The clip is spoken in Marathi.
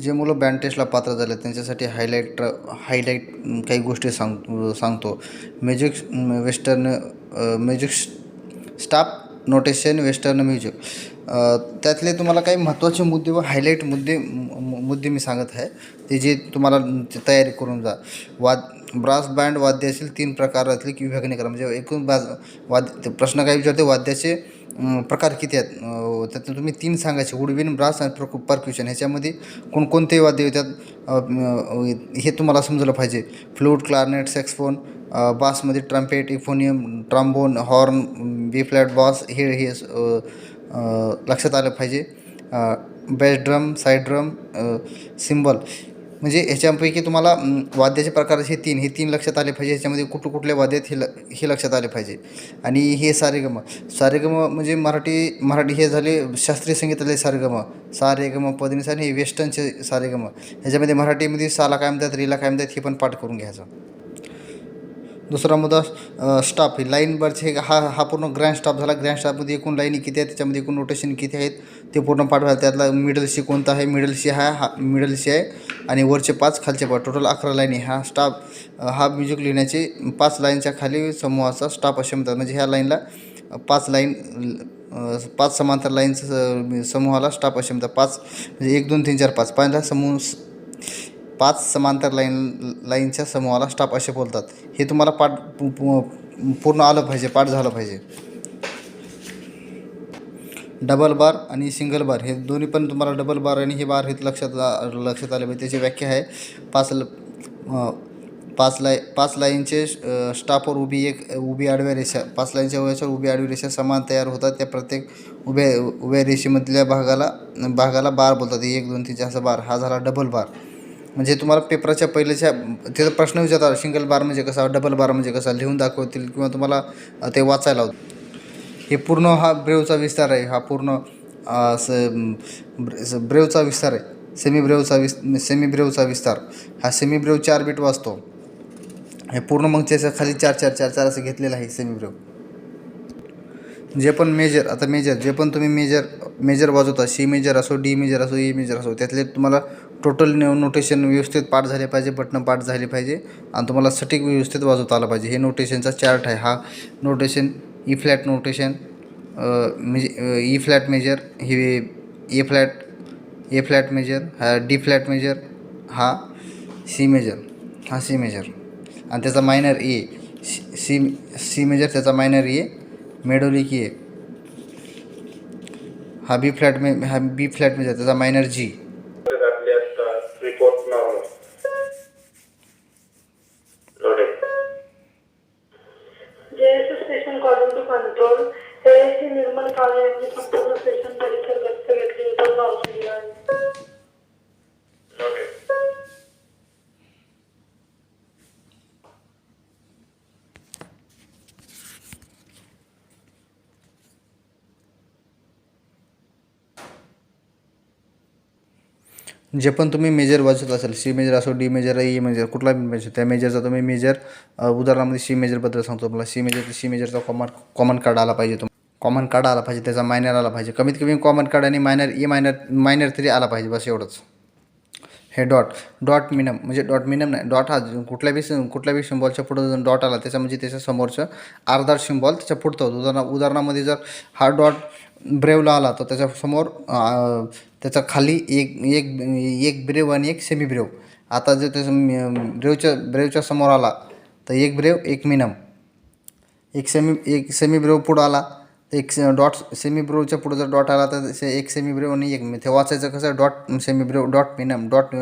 जे मुलं बँड टेस्टला पात्र झाले त्यांच्यासाठी हायलाईट काही गोष्टी सांगतो. Music western music staff notation western music, त्यातले तुम्हाला काही महत्त्वाचे मुद्दे व हायलाईट मुद्दे मी सांगत आहे, ते जे तुम्हाला तयारी करून जा. ब्रास बँड वाद्य असेल 3 प्रकारातली विभागणी करा. म्हणजे एकूण प्रश्न काय विचारते, वाद्याचे प्रकार किती आहेत, त्यातून तुम्ही 3 सांगायचे. वुडविन, ब्रास आणि पर्क्युशन. ह्याच्यामध्ये कोणकोणते वाद्य येतात हे तुम्हाला समजलं पाहिजे. Flute, clarinet, saxophone. बासमध्ये trumpet, euphonium, trombone, horn, B flat bass हे लक्षात आलं पाहिजे. Bass drum, side drum, cymbal. म्हणजे ह्याच्यापैकी तुम्हाला वाद्याचे प्रकार हे 3 लक्षात आले पाहिजे. ह्याच्यामध्ये कुठले वाद्य आहेत हे लक्षात आले पाहिजे. आणि हे सारेगम म्हणजे मराठी हे झाले शास्त्रीय संगीतातले सारेगम. सा रे ग म प ध नि सा. हे वेस्टर्नचे सारेगम. ह्याच्यामध्ये मराठीमध्ये साला काय म्हणतात, रेला काय म्हणतात हे पण पाठ करून घ्यायचं. दुसरा मुद्दा स्टाफ. लाईन बर्च हा पूर्ण ग्रँड स्टाफ झाला. ग्रँड स्टाफमध्ये एकूण लाईनी किती आहेत, त्याच्यामध्ये एकूण नोटेशन किती आहेत ते पूर्ण पाठ व्हायला. त्यातला मिडल सी कोणता आहे, मिडल सी आहे आणि वरचे 5 खालचे 5, टोटल 11 लाईनी. हा स्टाफ हा म्युझिक लिहिण्याचे 5 लाईनच्या खाली समूहाचा स्टाफ असे म्हणतात. म्हणजे ह्या लाईनला 5 समांतर लाईनचं समूहाला स्टाफ असे म्हणतात. 5 म्हणजे 1 2 3 4 5 पहिला समूह 5 समांतर लाईनच्या समूहाला स्टाफ असे बोलतात. हे तुम्हाला पाठ पूर्ण आलं पाहिजे, पाठ झालं पाहिजे. डबल बार आणि सिंगल बार हे दोन्ही पण तुम्हाला डबल बार आणि हे बार हे लक्षात आले पाहिजे. त्याची व्याख्या आहे 5 लाईनचे स्टाफवर उभी आडव्या रेषा, 5 लाईनच्या वयाच्यावर उभी आडवी रेषा समान तयार होतात. त्या प्रत्येक उभ्या रेषेमधल्या भागाला बार बोलतात. 1 2 3 4 असा बार हा झाला डबल बार. म्हणजे तुम्हाला पेपराच्या पहिल्याच्या त्याचा प्रश्न विचारतात, सिंगल बार म्हणजे कसा, डबल बार म्हणजे कसा, लिहून दाखवतील किंवा तुम्हाला ते वाचायला होतं. हे पूर्ण हा ब्रेवचा विस्तार आहे. हा पूर्ण ब्रेवचा विस्तार आहे. सेमी ब्रेवचा विस्तार. हा सेमी ब्रेव 4 बीट वाजतो. हे पूर्ण मग त्याच्या खाली 4 4 4 4 असं घेतलेलं आहे सेमी ब्रेव. जे पण जे पण तुम्ही मेजर वाजवता, सी मेजर असो, डी मेजर असो, ए मेजर असो, त्यातले तुम्हाला टोटल नोटेशन व्यवस्थित पाठ झाले पाहिजे, बटणं पाठ झाली पाहिजे आणि तुम्हाला सटीक व्यवस्थित वाजवता आलं पाहिजे. हे नोटेशनचा चार्ट आहे. हा नोटेशन ई फ्लॅट नोटेशन, म्हणजे ई फ्लॅट मेजर, हे ए फ्लॅट मेजर, हा डी फ्लॅट मेजर, हा सी मेजर आणि त्याचा मायनर ए. सी मेजर त्याचा मायनर ए, मेडोलिक ए. हा बी फ्लॅट मेजर त्याचा minor G. Report normal. JS station calling to control. हे निर्मल काळे यांनी संपूर्ण स्टेशन परिसर व्यक्त घेतले होते. नाव दिले आहे. जे पण तुम्ही मेजर वाचत असाल, सी मेजर असो, डी मेजर, ए मेजर, कुठला मेजर, त्या मेजरचा तुम्ही मेजर, उदाहरणामध्ये सी मेजरबद्दल सांगतो तुम्हाला. सी मेजरचा कॉमन कार्ड आला पाहिजे. त्याचा मायनर आला पाहिजे. कमीत कमी कॉमन कार्ड आणि मायनर तरी आला पाहिजे, बस एवढंच. हे डॉट मिनम म्हणजे डॉट हा कुठल्याही सिम्बॉलच्या पुढं डॉट आला त्याचा म्हणजे त्याच्या समोरचं अर्धा सिम्बॉल त्याच्या पुढतं होतं. उदाहरणामध्ये जर हा डॉट ब्रेवला आला तर त्याच्यासमोर त्याचा खाली एक ब्रेव आणि एक सेमी ब्रेव. आता जर त्याचा ब्रेवच्या समोर आला तर एक ब्रेव एक मिनम, एक सेमी ब्रेव पुढं आला, एक डॉट सेमी ब्रेवच्या पुढं जर डॉट आला तर एक सेमी ब्रेव आणि एक ते वाचायचं कसं, dot semi brave, dot minim, dot